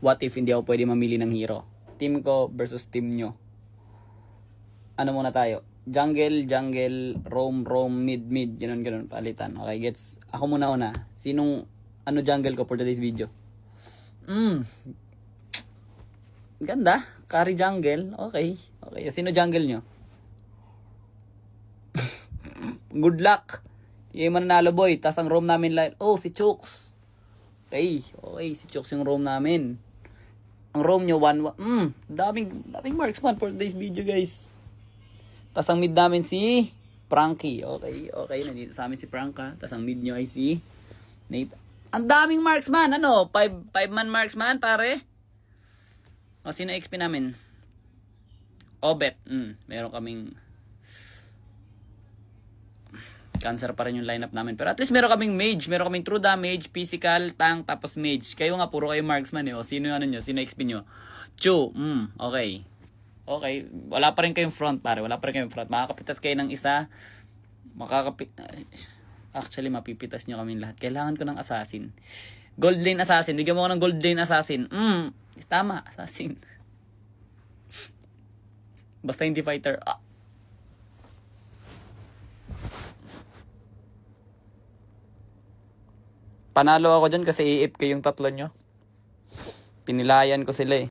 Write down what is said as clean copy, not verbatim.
What if hindi ako pwede mamili ng hero? Team ko versus team nyo. Ano muna tayo? Jungle, roam, mid, ganun, palitan. Okay, gets? Ako muna una. Sinong, jungle ko for today's video? Ganda. Carry jungle. Okay. Sino jungle nyo? Good luck. Yung mananalo boy. Tas ang roam namin si Chooks. Okay, si Chooks yung roam namin. Ang roam nyo, daming marksman for today's video, guys. Tas ang mid namin si Frankie. Okay, nandito sa amin si Franka. Tas ang mid nyo ay si Nate. Ang daming marksman, 5-man marksman, pare. O, sino XP namin? Obet. Meron kaming cancer pa rin yung lineup namin. Pero at least meron kaming mage. Meron kaming true damage, physical, tank, tapos mage. Kayo nga, puro kayo marksman eh. O, sino nyo? Sino XP nyo? Chu. Okay. Wala pa rin kayong front, pare. Makakapitas kayo ng isa. Actually, mapipitas nyo kami lahat. Kailangan ko ng assassin. Gold lane assassin. Bigyan mo ko ng gold lane assassin. Tama, assassin. Basta hindi fighter. Panalo ako dyan kasi i-AFK yung tatlo nyo. Pinilayan ko sila eh.